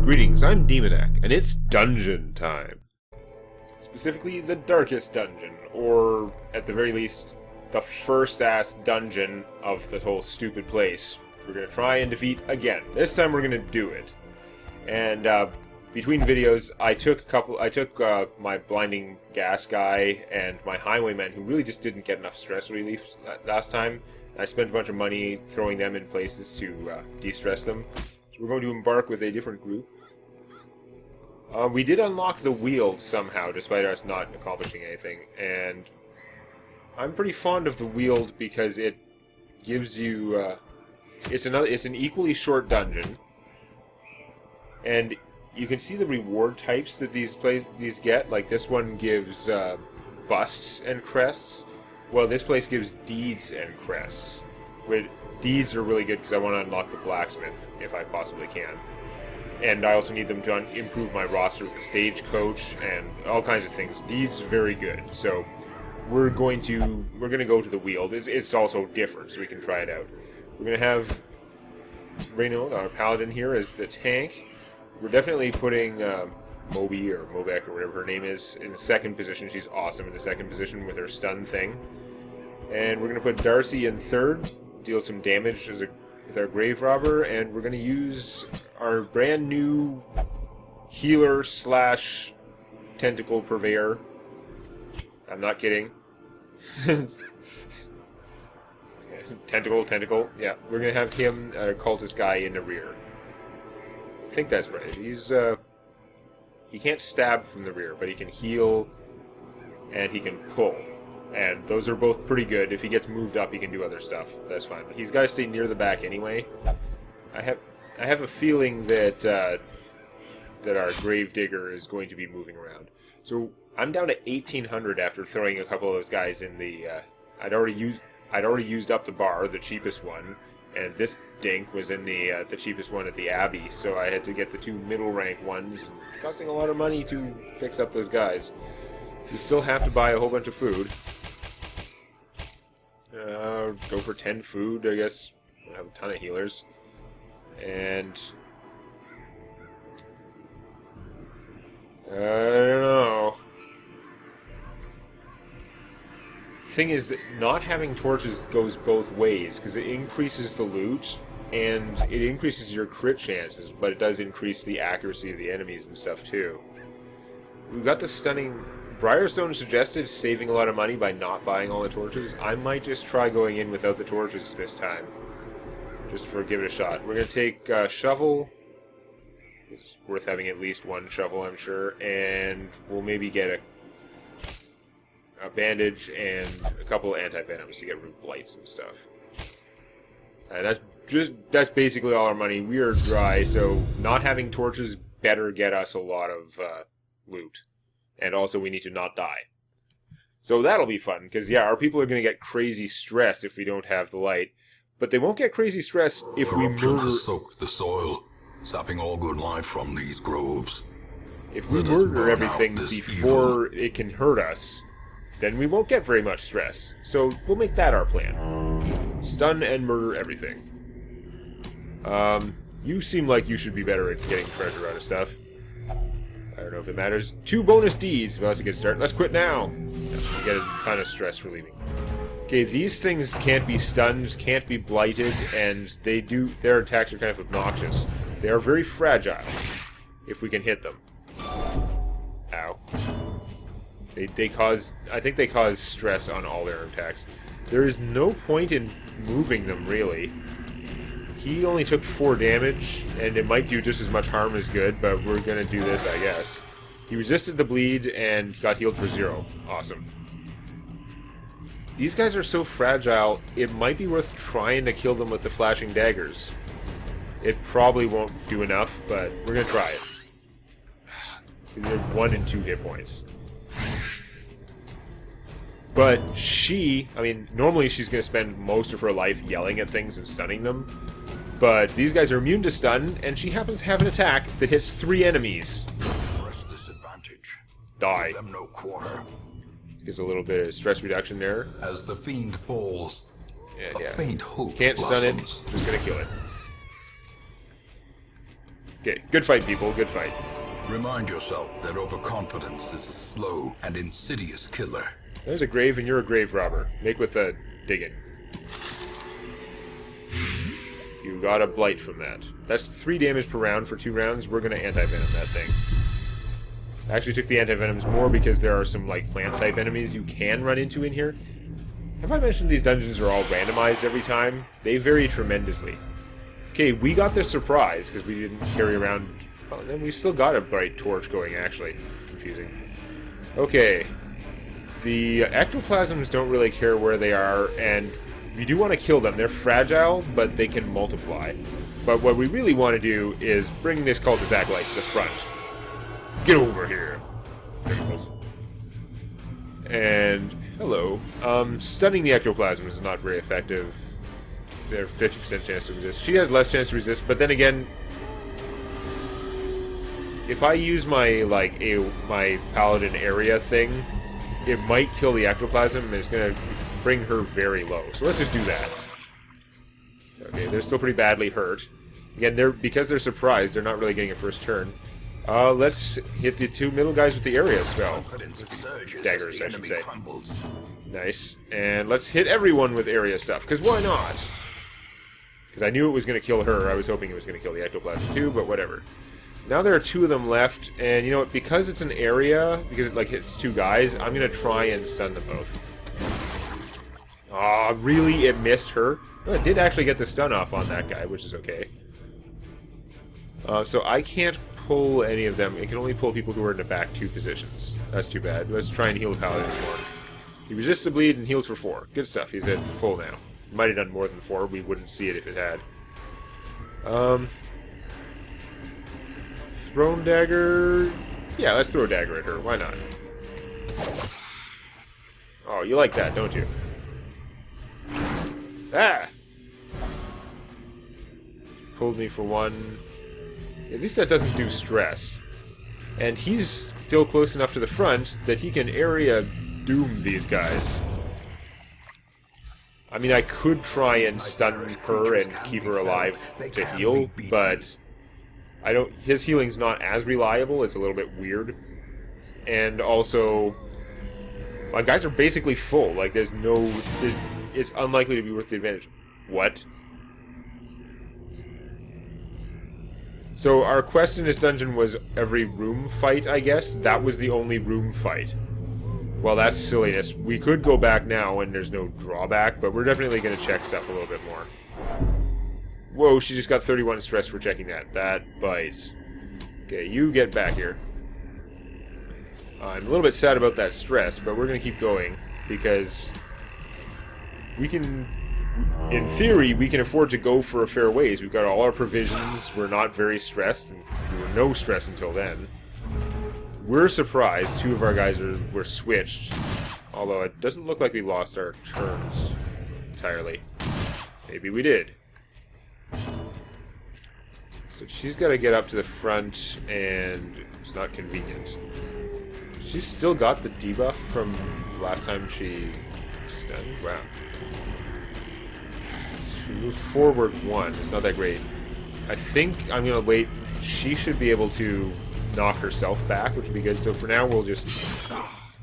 Greetings, I'm Demonac, and it's dungeon time. Specifically, the darkest dungeon, or, at the very least, the first-ass dungeon of the whole stupid place. We're gonna try and defeat again. This time we're gonna do it. And, between videos, I took my blinding gas guy and my highwayman, who really just didn't get enough stress relief last time. I spent a bunch of money throwing them in places to de-stress them. So we're going to embark with a different group. We did unlock the wheel somehow, despite us not accomplishing anything, and I'm pretty fond of the wheel because it gives you. It's an equally short dungeon, and you can see the reward types that these get. Like this one gives busts and crests, while this place gives deeds and crests. With deeds are really good because I want to unlock the blacksmith if I possibly can. And I also need them to improve my roster with the stagecoach and all kinds of things. Deeds very good. So we're going to go to the wheel. It's also different, so we can try it out. We're going to have Reynold, our paladin here, as the tank. We're definitely putting Moby or Movek or whatever her name is in the second position. She's awesome in the second position with her stun thing. And we're going to put Darcy in third, deal some damage with our grave robber, and we're going to use our brand new healer slash tentacle purveyor. I'm not kidding. Tentacle. Yeah, we're going to have him, cultist guy, in the rear. I think that's right. He can't stab from the rear, but he can heal and he can pull. And those are both pretty good. If he gets moved up, he can do other stuff. That's fine. But he's got to stay near the back anyway. I have a feeling that our Gravedigger is going to be moving around. So I'm down to 1,800 after throwing a couple of those guys in the. I'd already used up the bar, the cheapest one, and this dink was in the cheapest one at the Abbey. So I had to get the two middle rank ones, costing a lot of money to fix up those guys. You still have to buy a whole bunch of food. Go for 10 food, I guess. I have a ton of healers. And I don't know. Thing is that not having torches goes both ways, because it increases the loot and it increases your crit chances, but it does increase the accuracy of the enemies and stuff too. We've got the stunning. Briarstone suggested saving a lot of money by not buying all the torches. I might just try going in without the torches this time, just give it a shot. We're going to take shovel. It's worth having at least one shovel, I'm sure, and we'll maybe get a bandage and a couple of anti-venoms to get root blights and stuff. And that's basically all our money. We are dry, so not having torches better get us a lot of loot. And also, we need to not die. So that'll be fun, because, yeah, our people are going to get crazy stressed if we don't have the light. But they won't get crazy stressed if we murder. Has soaked the soil, sapping all good life from these groves. If we murder everything before it can hurt us, then we won't get very much stress. So we'll make that our plan. Stun and murder everything. You seem like you should be better at getting treasure out of stuff. I don't know if it matters. 2 bonus deeds. Well, that's a good start. Let's quit now. We get a ton of stress relieving. Okay, these things can't be stunned, can't be blighted, and their attacks are kind of obnoxious. They are very fragile if we can hit them. Ow. I think they cause stress on all their attacks. There is no point in moving them, really. He only took 4 damage, and it might do just as much harm as good, but we're going to do this, I guess. He resisted the bleed and got healed for 0. Awesome. These guys are so fragile, it might be worth trying to kill them with the flashing daggers. It probably won't do enough, but we're going to try it. They're 1 and 2 hit points. But normally she's going to spend most of her life yelling at things and stunning them. But these guys are immune to stun, and she happens to have an attack that hits 3 enemies. Press this advantage. Die. Give them no quarter. Gives a little bit of stress reduction there. As the fiend falls, a faint hope Can't stun it, blossoms. just gonna kill it. Okay, good fight, people, good fight. Remind yourself that overconfidence is a slow and insidious killer. There's a grave and you're a grave robber. Make with the digging. You got a blight from that. That's 3 damage per round for 2 rounds. We're gonna anti-venom that thing. I actually took the anti-venoms more because there are some, like, plant-type enemies you can run into in here. Have I mentioned these dungeons are all randomized every time? They vary tremendously. Okay, we got this surprise because we didn't carry around... Oh, and then we still got a bright torch going, actually. Confusing. Okay. The ectoplasms don't really care where they are, and we do want to kill them. They're fragile, but they can multiply. But what we really want to do is bring this cul-de-sac light to the front. Get over here. And, hello. Stunning the ectoplasm is not very effective. They're 50% chance to resist. She has less chance to resist, but then again, if I use my, like, my paladin area thing, it might kill the ectoplasm, and it's going to bring her very low. So let's just do that. Okay, they're still pretty badly hurt. Again, because they're surprised, they're not really getting a first turn. Let's hit the 2 middle guys with the area spell. Daggers, I should say. Nice. And let's hit everyone with area stuff, because why not? Because I knew it was going to kill her. I was hoping it was going to kill the ectoplasm too, but whatever. Now there are 2 of them left, and you know what? Because it's an area, because it like hits 2 guys, I'm going to try and stun them both. Aw, really? It missed her? Well, it did actually get the stun off on that guy, which is okay. So I can't pull any of them. It can only pull people who are in the back 2 positions. That's too bad. Let's try and heal the paladin more. He resists the bleed and heals for 4. Good stuff. He's at full now. Might have done more than 4. We wouldn't see it if it had. Thrown dagger... Yeah, let's throw a dagger at her. Why not? Oh, you like that, don't you? Ah! Pulled me for 1. At least that doesn't do stress. And he's still close enough to the front that he can area doom these guys. I mean, I could try and stun her and keep her alive to heal, but I don't. His healing's not as reliable. It's a little bit weird, and also, my guys are basically full. Like, there's no. It's unlikely to be worth the advantage. What? So our quest in this dungeon was every room fight, I guess. That was the only room fight. Well, that's silliness. We could go back now and there's no drawback, but we're definitely going to check stuff a little bit more. Whoa, she just got 31 stress for checking that. That bites. Okay, you get back here. I'm a little bit sad about that stress, but we're going to keep going, because we can... In theory, we can afford to go for a fair ways. We've got all our provisions, we're not very stressed, and we were no stress until then. We're surprised 2 of our guys were switched, although it doesn't look like we lost our turns entirely. Maybe we did. So she's got to get up to the front, and it's not convenient. She's still got the debuff from last time she stunned? Wow. She moved forward 1. It's not that great. I think I'm going to wait. She should be able to knock herself back, which would be good. So for now, we'll just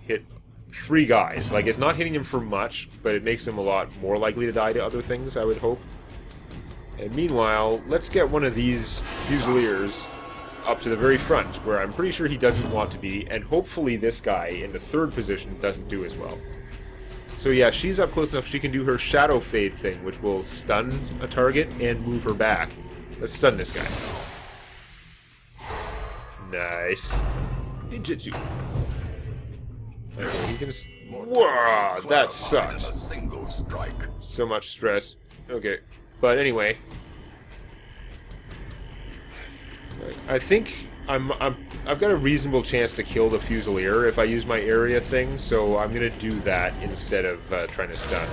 hit 3 guys. Like, it's not hitting them for much, but it makes them a lot more likely to die to other things, I would hope. And meanwhile, let's get one of these Fusiliers up to the very front, where I'm pretty sure he doesn't want to be, and hopefully this guy in the 3rd position doesn't do as well. So yeah, she's up close enough she can do her Shadow Fade thing, which will stun a target and move her back. Let's stun this guy. Nice. Ninjutsu. Anyway, he can... Wow, that sucks. A single strike. So much stress. Okay, but anyway, I think I've got a reasonable chance to kill the Fusilier if I use my area thing, so I'm gonna do that instead of trying to stun,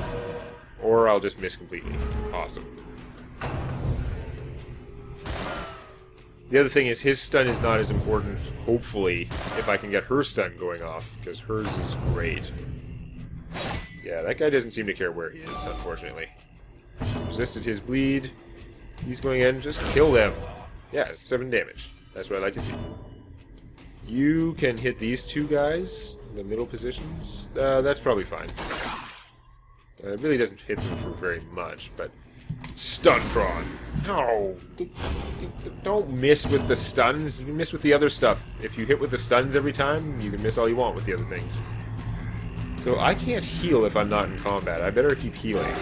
or I'll just miss completely. Awesome. The other thing is his stun is not as important, hopefully, if I can get her stun going off, because hers is great. Yeah, that guy doesn't seem to care where he is, unfortunately. Resisted his bleed. He's going in. Just kill them. Yeah, 7 damage. That's what I like to see. You can hit these two guys, the middle positions. That's probably fine. It really doesn't hit them for very much, but... Stuntron! No! Don't miss with the stuns. You can miss with the other stuff. If you hit with the stuns every time, you can miss all you want with the other things. So I can't heal if I'm not in combat. I better keep healing.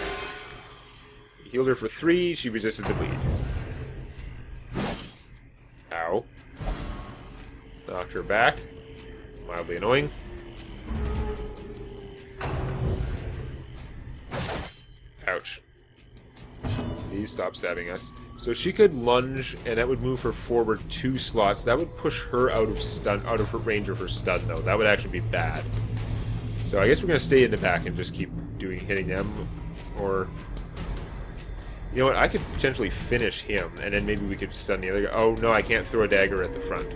Healed her for 3, she resisted the bleed. Ow. Knocked her back. Mildly annoying. Ouch. Please stop stabbing us. So she could lunge, and that would move her forward 2 slots. That would push her out of her range of her stun, though. That would actually be bad. So I guess we're gonna stay in the back and just keep hitting them, or you know what? I could potentially finish him, and then maybe we could stun the other guy. Oh no, I can't throw a dagger at the front.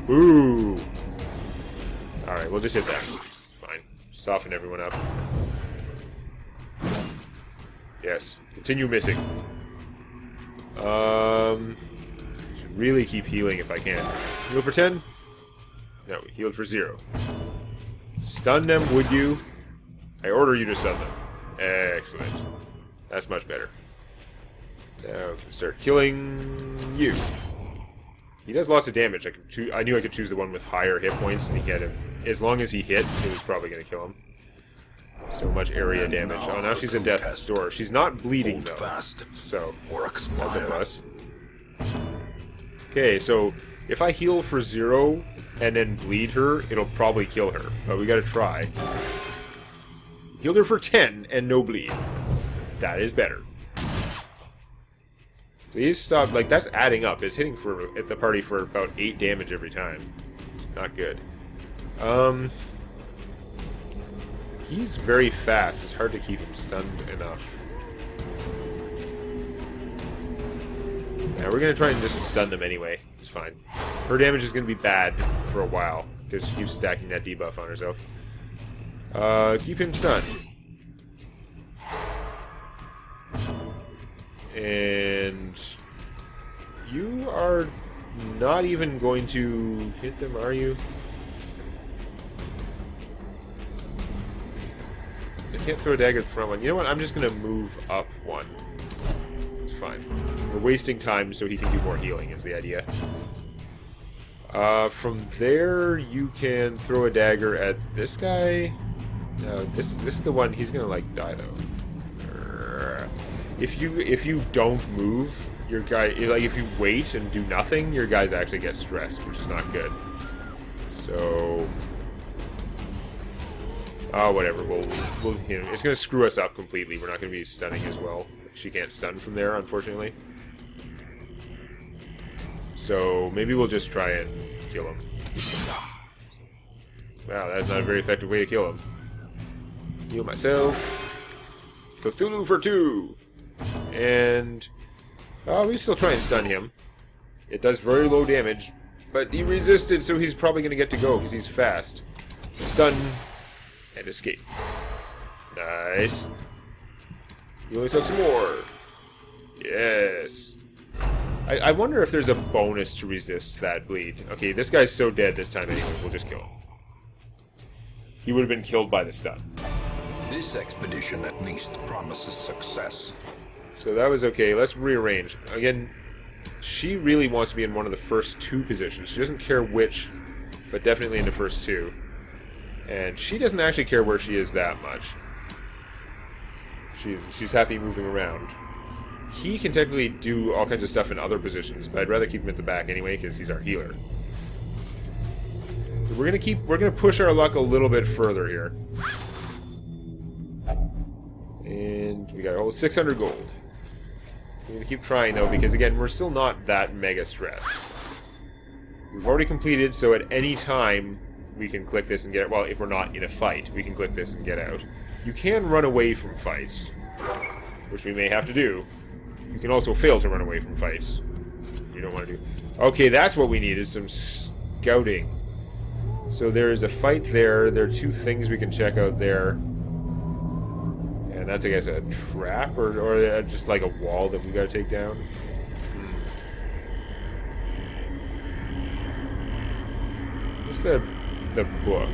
Ooh. All right, we'll just hit that. Fine. Soften everyone up. Yes. Continue missing. Should really keep healing if I can. Heal for 10? No, we healed for 0. Stun them, would you? I order you to stun them. Excellent. That's much better. Now we can start killing you. He does lots of damage. I knew I could choose the one with higher hit points, and he had him. As long as he hit, it was probably going to kill him. So much area damage. Oh, now she's in death's door. She's not bleeding, though. So, that's a plus. Okay, so if I heal for 0 and then bleed her, it'll probably kill her. But we gotta try. Healed her for 10 and no bleed. That is better. Please stop. Like, that's adding up. It's hitting at the party for about 8 damage every time. It's not good. He's very fast. It's hard to keep him stunned enough. Yeah, we're going to try and just stun them anyway. It's fine. Her damage is going to be bad for a while, because she keeps stacking that debuff on herself. Keep him stunned. And... you are not even going to hit them, are you? I can't throw a dagger at the front one. You know what? I'm just going to move up 1. It's fine. We're wasting time so he can do more healing, is the idea. From there, you can throw a dagger at this guy. No, this is the one. He's going to, like, die, though. If you don't move, your guy... like, if you wait and do nothing, your guys actually get stressed, which is not good. So... oh, whatever. We'll you know, it's going to screw us up completely. We're not going to be stunning as well. She can't stun from there, unfortunately. So maybe we'll just try and kill him. Wow, that's not a very effective way to kill him. Heal myself. Cthulhu for 2. And we still try and stun him. It does very low damage, but he resisted, so he's probably going to get to go because he's fast. Stun. And escape. Nice. Heal yourself some more. Yes. I wonder if there's a bonus to resist that bleed. Okay, this guy's so dead this time anyway. We'll just kill him. He would have been killed by the stun. This expedition at least promises success. So that was okay. Let's rearrange. Again, she really wants to be in one of the first 2 positions. She doesn't care which, but definitely in the first 2. And she doesn't actually care where she is that much. She's happy moving around. He can technically do all kinds of stuff in other positions, but I'd rather keep him at the back anyway because he's our healer. So we're gonna push our luck a little bit further here. And we got a whole 600 gold. We're gonna keep trying though because again we're still not that mega stressed. We've already completed, so at any time we can click this and get... well, if we're not in a fight, we can click this and get out. You can run away from fights, which we may have to do. You can also fail to run away from fights. You don't want to do... okay, that's what we need, is some scouting. So there is a fight there. There are 2 things we can check out there. And that's, I guess, a trap, or just like a wall that we gotta take down. What's the book?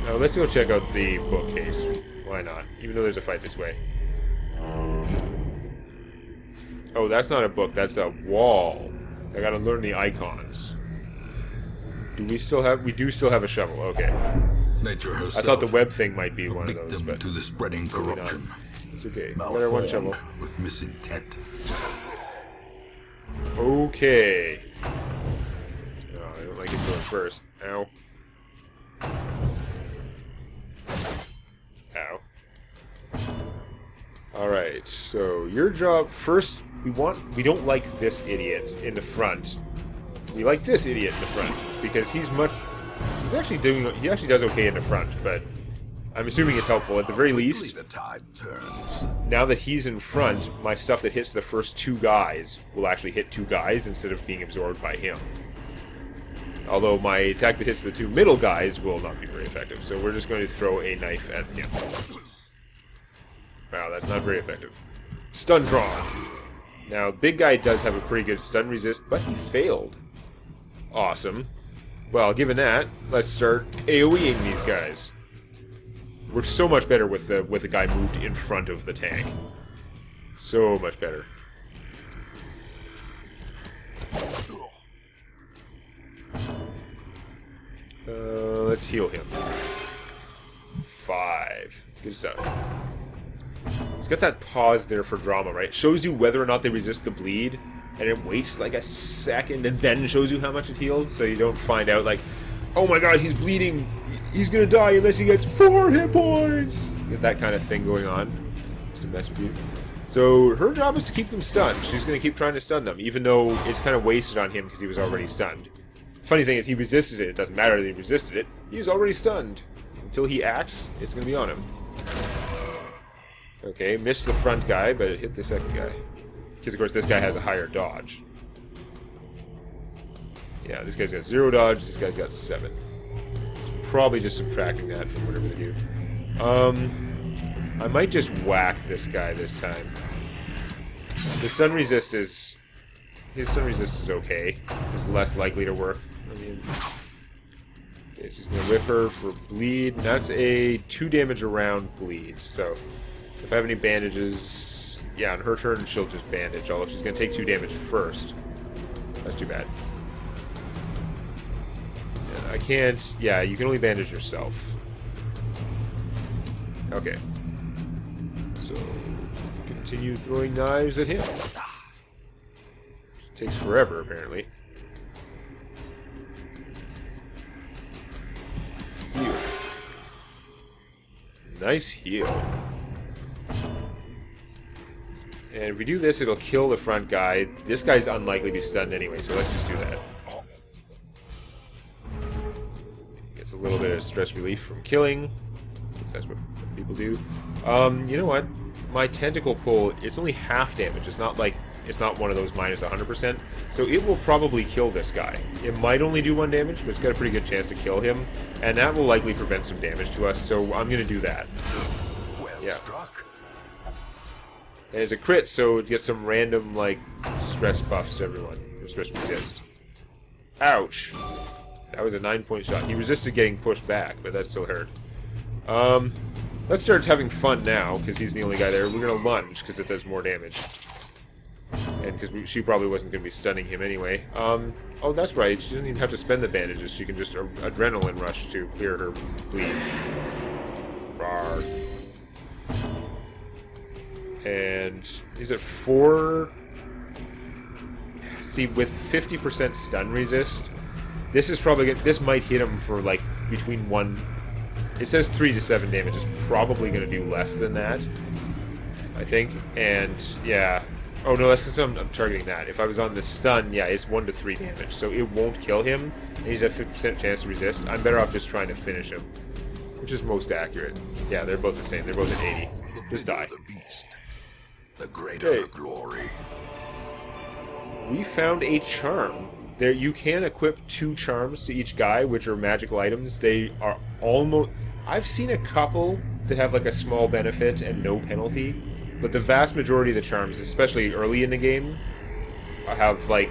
Now let's go check out the bookcase. Why not? Even though there's a fight this way. Oh, that's not a book. That's a wall. I gotta learn the icons. Do we still have? We do still have a shovel. Okay. Nature herself. I thought the web thing might be one of those, but to the spreading corruption. It's okay. We got our one shovel. With misintent. Okay. Oh, I don't like it going first. Ow. Ow. Alright, so your job first, we don't like this idiot in the front. We like this idiot in the front because he actually does okay in the front, but I'm assuming it's helpful at the very least. The tide turns. Now that he's in front, my stuff that hits the first two guys will actually hit two guys instead of being absorbed by him. Although my attack that hits the two middle guys will not be very effective, so we're just going to throw a knife at him. Wow, that's not very effective. Stun drawn. Now, big guy does have a pretty good stun resist, but he failed. Awesome. Well, given that, let's start AoEing these guys. Works so much better with the guy moved in front of the tank. So much better. Let's heal him. 5. Good stuff. It's got that pause there for drama, right? Shows you whether or not they resist the bleed, and it waits like a second, and then shows you how much it healed, so you don't find out like, oh my god, he's bleeding, he's gonna die unless he gets 4 hit points! Get that kind of thing going on, just to mess with you. So her job is to keep them stunned. She's gonna keep trying to stun them, even though it's kind of wasted on him because he was already stunned. Funny thing is, he resisted it. It doesn't matter that he resisted it. He was already stunned. Until he acts, it's going to be on him. Okay, missed the front guy, but it hit the second guy. Because, of course, this guy has a higher dodge. Yeah, this guy's got 0 dodge, this guy's got 7. It's probably just subtracting that from whatever they do. I might just whack this guy this time. The stun resist is... His stun resist is okay. It's less likely to work. I mean... Okay, so he's going to whip her for bleed, and that's a 2 damage around bleed. So, if I have any bandages... Yeah, on her turn, she'll just bandage, although she's going to take 2 damage first. That's too bad. And I can't... Yeah, you can only bandage yourself. Okay. So, continue throwing knives at him. Takes forever, apparently. Heal. Nice heal. And if we do this, it'll kill the front guy. This guy's unlikely to be stunned anyway, so let's just do that. Gets a little bit of stress relief from killing. That's what people do. You know what? My tentacle pull, it's only half damage. It's not like, it's not one of those minus 100%. So it will probably kill this guy. It might only do 1 damage, but it's got a pretty good chance to kill him. And that will likely prevent some damage to us, so I'm going to do that. Well yeah. struck. And it's a crit, so it gets some random, like, stress buffs to everyone. Or stress resist. Ouch. That was a 9-point shot. He resisted getting pushed back, but that still hurt. Let's start having fun now, because he's the only guy there. We're going to lunge, because it does more damage. And because she probably wasn't going to be stunning him anyway. Oh, that's right. She doesn't even have to spend the bandages. She can just adrenaline rush to clear her bleed. Rawr. And is it 4? See, with 50% stun resist, this is probably this might hit him for like between 1. It says 3 to 7 damage. It's probably going to do less than that, I think. And yeah. Oh no, that's because I'm targeting that. If I was on the stun, yeah, it's 1 to 3 damage, so it won't kill him. And he's at 50% chance to resist. I'm better off just trying to finish him, which is most accurate. Yeah, they're both the same. They're both at 80. Just die. The beast, the greater the glory. We found a charm. There, you can equip 2 charms to each guy, which are magical items. They are almost... I've seen a couple that have like a small benefit and no penalty, but the vast majority of the charms, especially early in the game, have like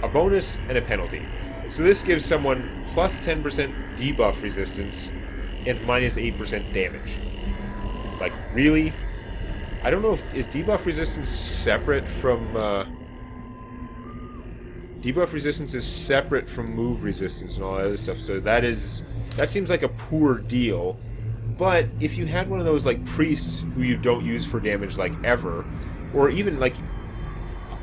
a bonus and a penalty. So this gives someone plus 10% debuff resistance and minus 8% damage. Like, really? I don't know if... Is debuff resistance separate from... Debuff resistance is separate from move resistance and all that other stuff, so that seems like a poor deal. But if you had one of those, like, priests who you don't use for damage, like, ever, or even, like,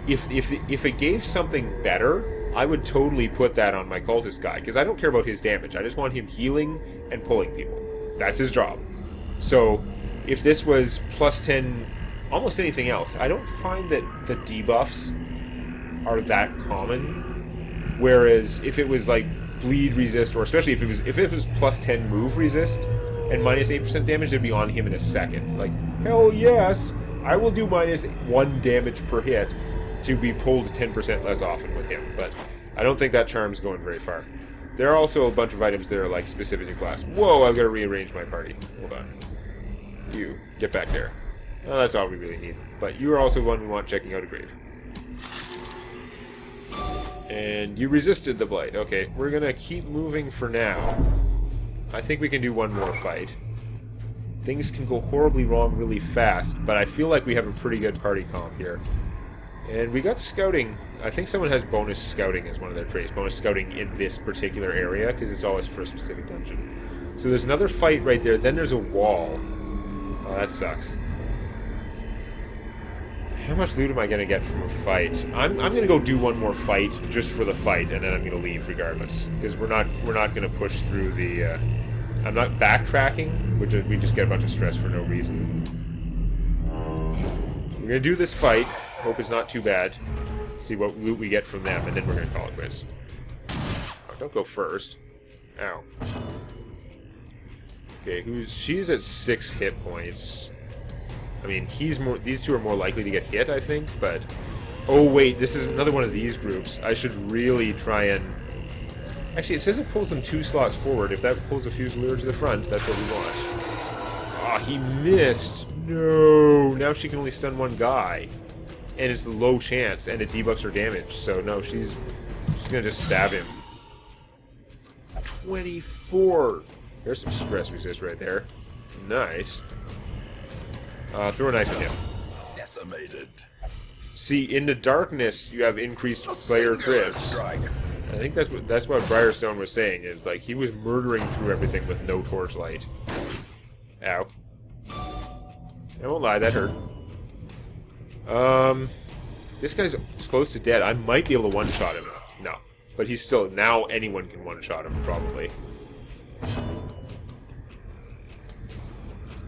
if it gave something better, I would totally put that on my cultist guy, because I don't care about his damage. I just want him healing and pulling people. That's his job. So, if this was plus 10, almost anything else, I don't find that the debuffs are that common. Whereas if it was like bleed resist, or especially if it was plus 10 move resist and minus 8% damage, it'd be on him in a second. Like, hell yes, I will do minus 1 damage per hit to be pulled 10% less often with him. But I don't think that charm's going very far. There are also a bunch of items that are like specific to class. Whoa, I've got to rearrange my party. Hold on. You, get back there. Oh, that's all we really need. But you are also one we want checking out a grave. And you resisted the blight. Okay, we're gonna keep moving for now. I think we can do one more fight. Things can go horribly wrong really fast, but I feel like we have a pretty good party comp here. And we got scouting. I think someone has bonus scouting as one of their traits. Bonus scouting in this particular area, because it's always for a specific dungeon. So there's another fight right there. Then there's a wall. Oh, that sucks. How much loot am I going to get from a fight? I'm going to go do one more fight just for the fight, and then I'm going to leave regardless, because we're not going to push through the. I'm not backtracking, which we just get a bunch of stress for no reason. We're going to do this fight. Hope it's not too bad. See what loot we get from them, and then we're going to call it quits. Oh, don't go first. Ow. Okay, she's at 6 hit points. I mean, these two are more likely to get hit, I think, but... Oh, wait, this is another one of these groups. I should really try and... Actually, it says it pulls them 2 slots forward. If that pulls a Fusilier to the front, that's what we want. Ah, he missed! No! Now she can only stun one guy. And it's a low chance, and it debuffs her damage. So, no, she's gonna just stab him. 24! There's some stress resist right there. Nice. Throw a knife at him. Decimated. See, in the darkness, you have increased player crits. I think that's what Briarstone was saying. Is like he was murdering through everything with no torchlight. Ow. I won't lie, that hurt. This guy's close to dead. I might be able to one-shot him. No, but he's still now. Anyone can one-shot him probably.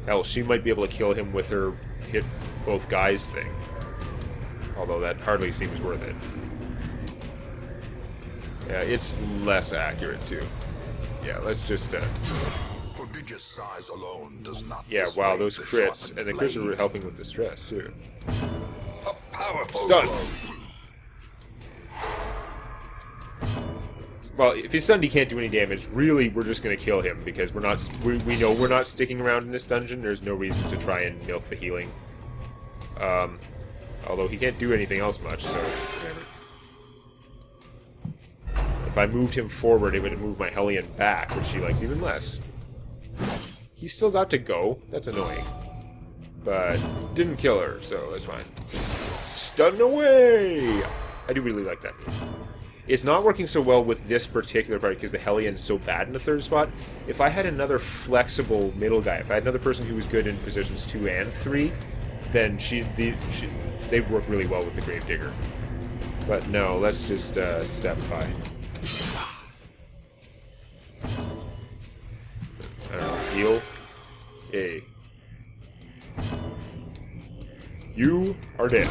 Hell, she might be able to kill him with her hit both guys thing. Although that hardly seems worth it. Yeah, it's less accurate too. Yeah, let's just Prodigious size alone does not. Yeah, wow, those crits, and the crits are helping with the stress too. A powerful Stun. blow. Well, if he's stunned, he can't do any damage. Really, we're just going to kill him because we know we're not sticking around in this dungeon. There's no reason to try and milk the healing. Although he can't do anything else much, so... If I moved him forward, it would move my Hellion back, which she likes even less. He's still got to go. That's annoying. But didn't kill her, so that's fine. Stun away! I do really like that move. It's not working so well with this particular party because the Hellion is so bad in the third spot. If I had another flexible middle guy, if I had another person who was good in positions 2 and 3, then they'd work really well with the Gravedigger. But no, let's just step by. I don't know, heal. A. You are dead.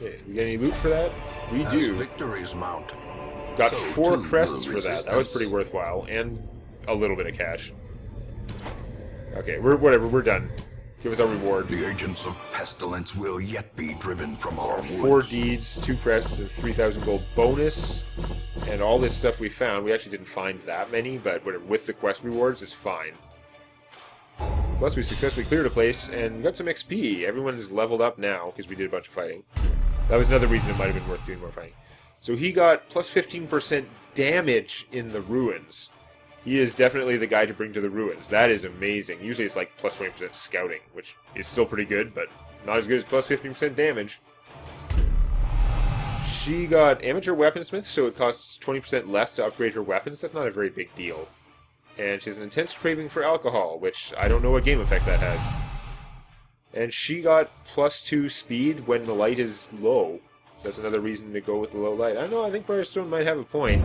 Okay, we get any loot for that? We do. Victories mount. Got So 4 too crests will for that. That was resistance. pretty worthwhile, and a little bit of cash. Okay, whatever. We're done. Give us our reward. The agents of pestilence will yet be driven from our 4 woods. deeds, 2 crests, and 3,000 gold bonus, and all this stuff we found. We actually didn't find that many, but with the quest rewards, it's fine. Plus, we successfully cleared a place and got some XP. Everyone is leveled up now because we did a bunch of fighting. That was another reason it might have been worth doing more fighting. So he got plus 15% damage in the ruins. He is definitely the guy to bring to the ruins. That is amazing. Usually it's like plus 20% scouting, which is still pretty good, but not as good as plus 15% damage. She got amateur weaponsmith, so it costs 20% less to upgrade her weapons. That's not a very big deal. And she has an intense craving for alcohol, which I don't know what game effect that has. And she got plus 2 speed when the light is low. That's another reason to go with the low light. I don't know, I think Firestone might have a point.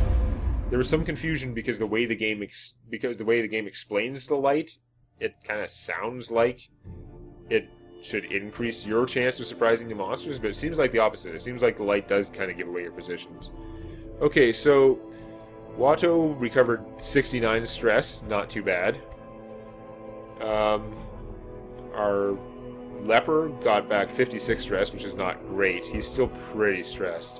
There was some confusion because the way the game explains the light, it kind of sounds like it should increase your chance of surprising the monsters, but it seems like the opposite. It seems like the light does kind of give away your positions. Okay, so Watto recovered 69 stress, not too bad. Our Leper got back 56 stress, which is not great. He's still pretty stressed.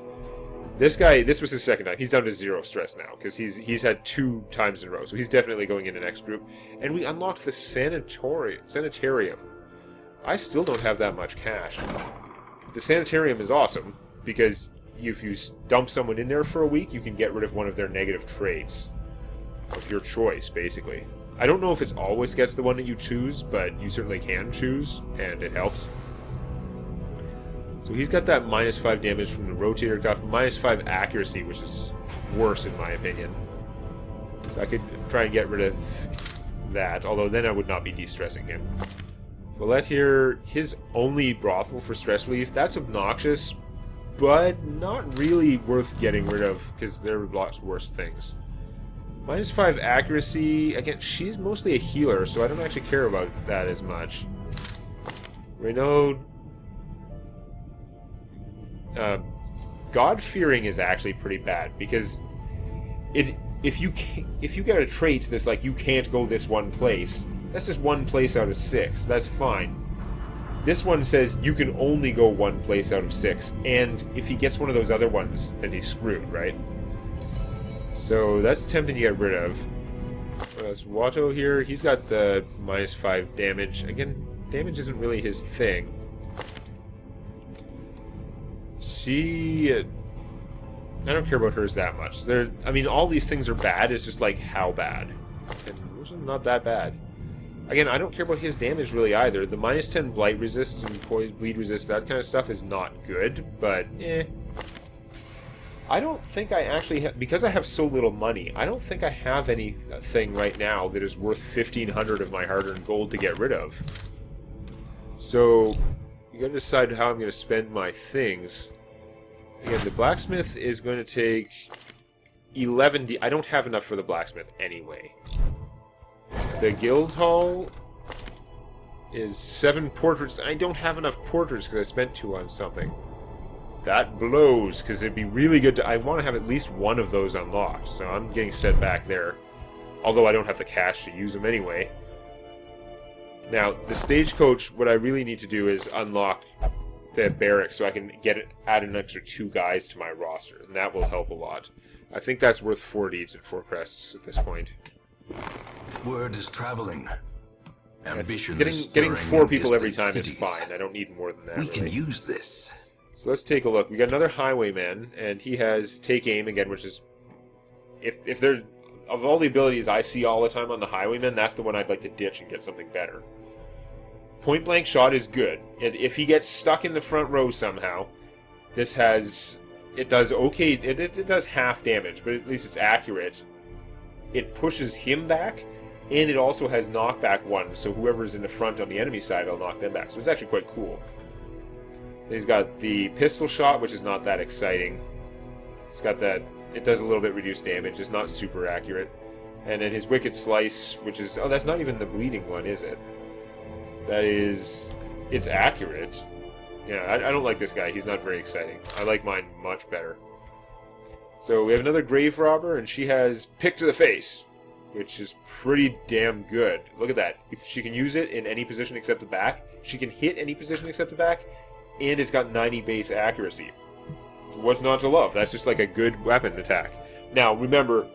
This guy, this was his second time. He's down to 0 stress now, because he's had 2 times in a row, so he's definitely going in the next group. And we unlocked the sanitarium. I still don't have that much cash. The sanitarium is awesome, because if you dump someone in there for a week, you can get rid of one of their negative traits. Of your choice, basically. I don't know if it always gets the one that you choose, but you certainly can choose, and it helps. So he's got that minus 5 damage from the rotator cuff, minus 5 accuracy, which is worse in my opinion. So I could try and get rid of that, although then I would not be de-stressing him. Willette here, his only brothel for stress relief, that's obnoxious, but not really worth getting rid of, because there are lots worse things. Minus 5 accuracy, again, she's mostly a healer, so I don't actually care about that as much. Renaud, God-fearing is actually pretty bad, because if you get a trait that's like, you can't go this one place, that's just one place out of 6, that's fine. This one says you can only go one place out of 6, and if he gets one of those other ones, then he's screwed, right? So that's tempting to get rid of. Watto here, he's got the minus 5 damage. Again, damage isn't really his thing. I don't care about hers that much. I mean, all these things are bad, it's just like, how bad? And those are not that bad. Again, I don't care about his damage really either. The minus 10 blight resist and bleed resist, that kind of stuff is not good, but I don't think I actually have, because I have so little money, I don't think I have anything right now that is worth 1,500 of my hard-earned gold to get rid of. So, you gotta decide how I'm gonna spend my things. Again, the blacksmith is going to take 11 I don't have enough for the blacksmith anyway. The guild hall is 7 portraits. I don't have enough portraits because I spent 2 on something. That blows, because it'd be really good to... I want to have at least one of those unlocked, so I'm getting set back there. Although I don't have the cash to use them anyway. Now, the stagecoach, what I really need to do is unlock the barracks so I can add an extra 2 guys to my roster, and that will help a lot. I think that's worth 4 deeds and 4 crests at this point. Word is traveling. Ambition getting 4 people every time is fine. I don't need more than that. We can use this. So let's take a look. We got another highwayman, and he has take aim again, which is, if there's, of all the abilities I see all the time on the highwayman, that's the one I'd like to ditch and get something better. Point blank shot is good. And if he gets stuck in the front row somehow, it does okay. It does half damage, but at least it's accurate. It pushes him back, and it also has knockback 1, so whoever's in the front on the enemy side, I'll knock them back. So it's actually quite cool. He's got the pistol shot, which is not that exciting. It's got that, it does a little bit reduced damage, it's not super accurate. And then his wicked slice, which is, oh, that's not even the bleeding one, is it? That is, it's accurate. Yeah, I don't like this guy, he's not very exciting. I like mine much better. So we have another grave robber, and she has pick to the face, which is pretty damn good. Look at that. She can use it in any position except the back. She can hit any position except the back, and it's got 90 base accuracy. What's not to love? That's just like a good weapon attack. Now, remember,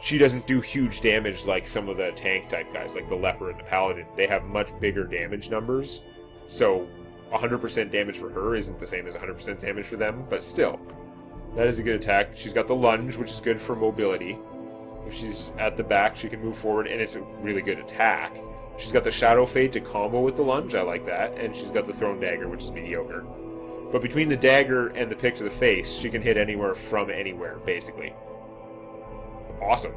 she doesn't do huge damage like some of the tank type guys, like the Leper and the Paladin. They have much bigger damage numbers, so 100% damage for her isn't the same as 100% damage for them, but still. That is a good attack. She's got the lunge, which is good for mobility. If she's at the back, she can move forward, and it's a really good attack. She's got the Shadow Fade to combo with the lunge, I like that, and she's got the Thrown Dagger, which is mediocre. But between the dagger and the pick to the face, she can hit anywhere from anywhere, basically. Awesome.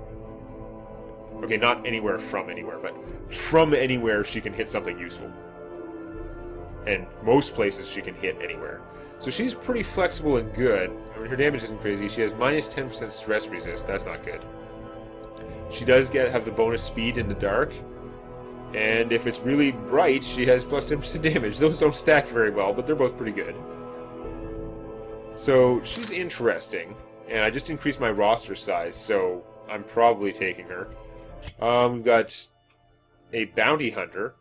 Okay, not anywhere from anywhere, but from anywhere she can hit something useful. And most places she can hit anywhere. So she's pretty flexible and good. I mean, her damage isn't crazy. She has minus 10% stress resist. That's not good. She does have the bonus speed in the dark. And if it's really bright, she has plus 10% damage. Those don't stack very well, but they're both pretty good. So she's interesting. And I just increased my roster size, so I'm probably taking her. We've got a Bounty Hunter.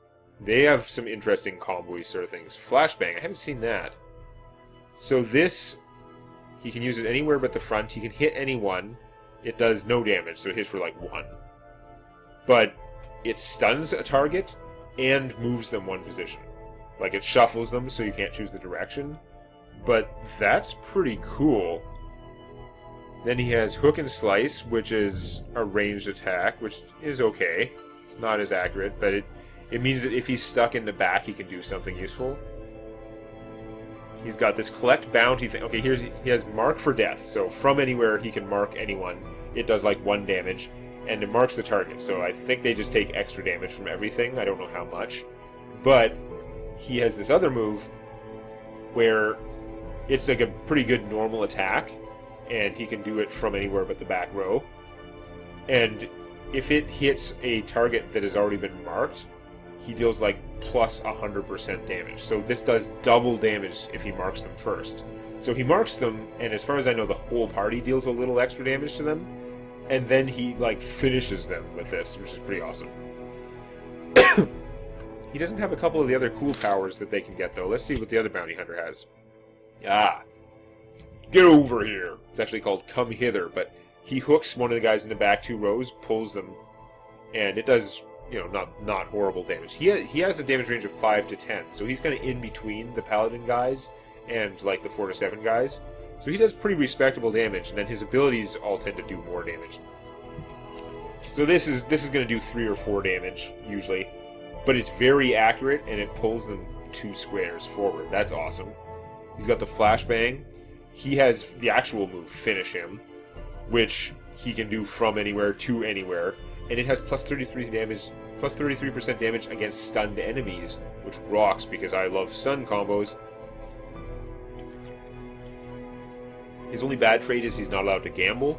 They have some interesting combo-y sort of things. Flashbang, I haven't seen that. So this, he can use it anywhere but the front. He can hit anyone. It does no damage, so it hits for like 1. But it stuns a target and moves them one position. Like, it shuffles them so you can't choose the direction. But that's pretty cool. Then he has Hook and Slice, which is a ranged attack, which is okay. It's not as accurate, but it means that if he's stuck in the back, he can do something useful. He's got this Collect Bounty thing. Okay, he has Mark for Death. So from anywhere, he can mark anyone. It does like 1 damage, and it marks the target. So I think they just take extra damage from everything. I don't know how much. But he has this other move where it's like a pretty good normal attack, and he can do it from anywhere but the back row. And if it hits a target that has already been marked, he deals like plus 100% damage. So this does double damage if he marks them first. So he marks them, and as far as I know, the whole party deals a little extra damage to them, and then he like finishes them with this, which is pretty awesome. He doesn't have a couple of the other cool powers that they can get, though. Let's see what the other bounty hunter has. Ah. Get over here! It's actually called Come Hither, but he hooks one of the guys in the back 2 rows, pulls them, and it does, you know, not horrible damage. He has a damage range of 5 to 10, so he's kind of in between the paladin guys and like the 4 to 7 guys. So he does pretty respectable damage, and then his abilities all tend to do more damage. So this is going to do 3 or 4 damage usually, but it's very accurate and it pulls them 2 squares forward. That's awesome. He's got the flashbang. He has the actual move, Finish Him, which he can do from anywhere to anywhere, and it has plus 33% damage against stunned enemies, which rocks because I love stun combos. His only bad trait is he's not allowed to gamble.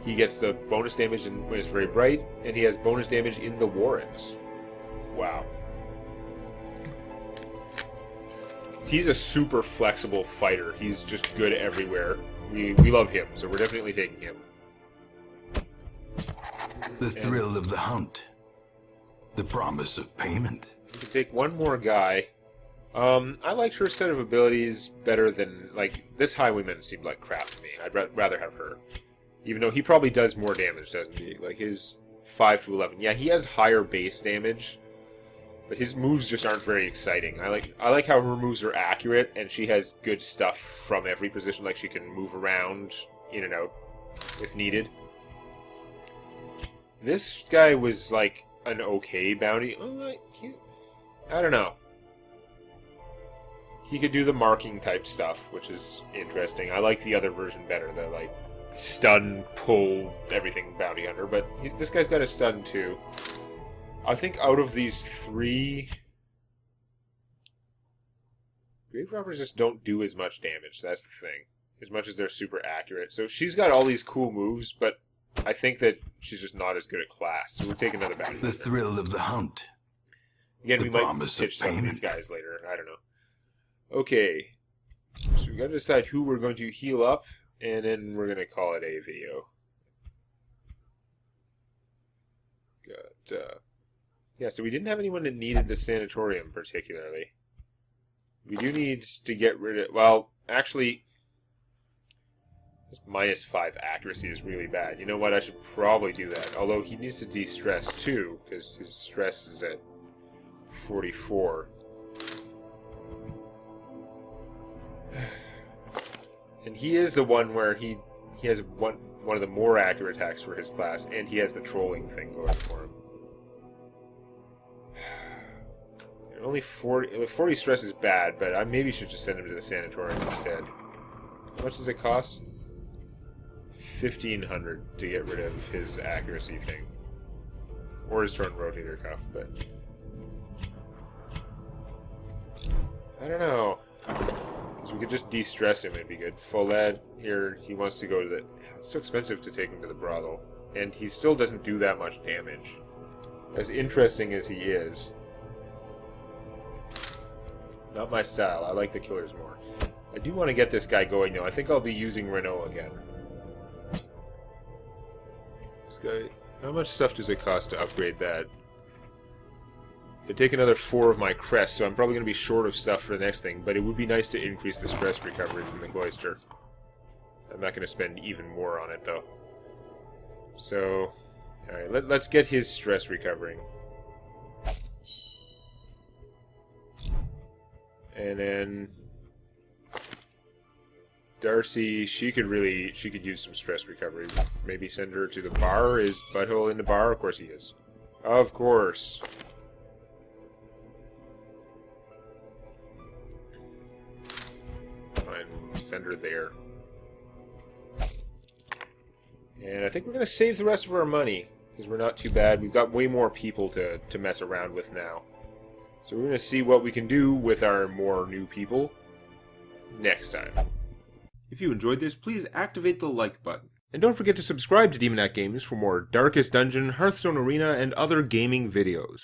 He gets the bonus damage when it's very bright, and he has bonus damage in the Warrens. Wow. He's a super flexible fighter. He's just good everywhere. We love him, so we're definitely taking him. The thrill of the hunt. The promise of payment. We can take one more guy. I liked her set of abilities better than, like, this Highwayman seemed like crap to me. I'd rather have her. Even though he probably does more damage, doesn't he? Like, his 5 to 11. Yeah, he has higher base damage, but his moves just aren't very exciting. I like how her moves are accurate, and she has good stuff from every position. Like, she can move around, in and out, if needed. This guy was, like, an okay bounty. I don't know. He could do the marking type stuff, which is interesting. I like the other version better, the, like, stun, pull, everything bounty hunter. But this guy's got a stun, too. I think out of these 3, grave robbers just don't do as much damage. That's the thing. As much as they're super accurate. So she's got all these cool moves, but I think that she's just not as good at class. So we'll take another bounty hunter. The thrill of the hunt. Again, we might pitch some of these guys later. I don't know. Okay. So we got to decide who we're going to heal up, and then we're going to call it a video. Yeah, so we didn't have anyone that needed the sanatorium particularly. We do need to get rid of... Well, actually, this minus 5 accuracy is really bad. You know what? I should probably do that. Although he needs to de-stress too, because his stress is at 44. And he is the one where he has one of the more accurate attacks for his class, and he has the trolling thing going for him. Only 40 stress is bad, but I maybe should just send him to the sanatorium instead. How much does it cost? 1,500 to get rid of his accuracy thing. Or his torn rotator cuff, but... I don't know. So we could just de-stress him, it'd be good. Follett, here, he wants to go to the... It's so expensive to take him to the brothel. And he still doesn't do that much damage. As interesting as he is. Not my style, I like the killers more. I do want to get this guy going, though. I think I'll be using Renault again. This guy... How much stuff does it cost to upgrade that? It'd take another 4 of my crest, so I'm probably going to be short of stuff for the next thing, but it would be nice to increase the stress recovery from the cloister. I'm not going to spend even more on it, though. So, alright, let's get his stress recovering. And then... Darcy, she could use some stress recovery. Maybe send her to the bar. Is Butthole in the bar? Of course he is. Of course. Fine, send her there. And I think we're going to save the rest of our money, because we're not too bad. We've got way more people to mess around with now. So we're going to see what we can do with our more new people next time. If you enjoyed this, please activate the like button. And don't forget to subscribe to Demonac Games for more Darkest Dungeon, Hearthstone Arena, and other gaming videos.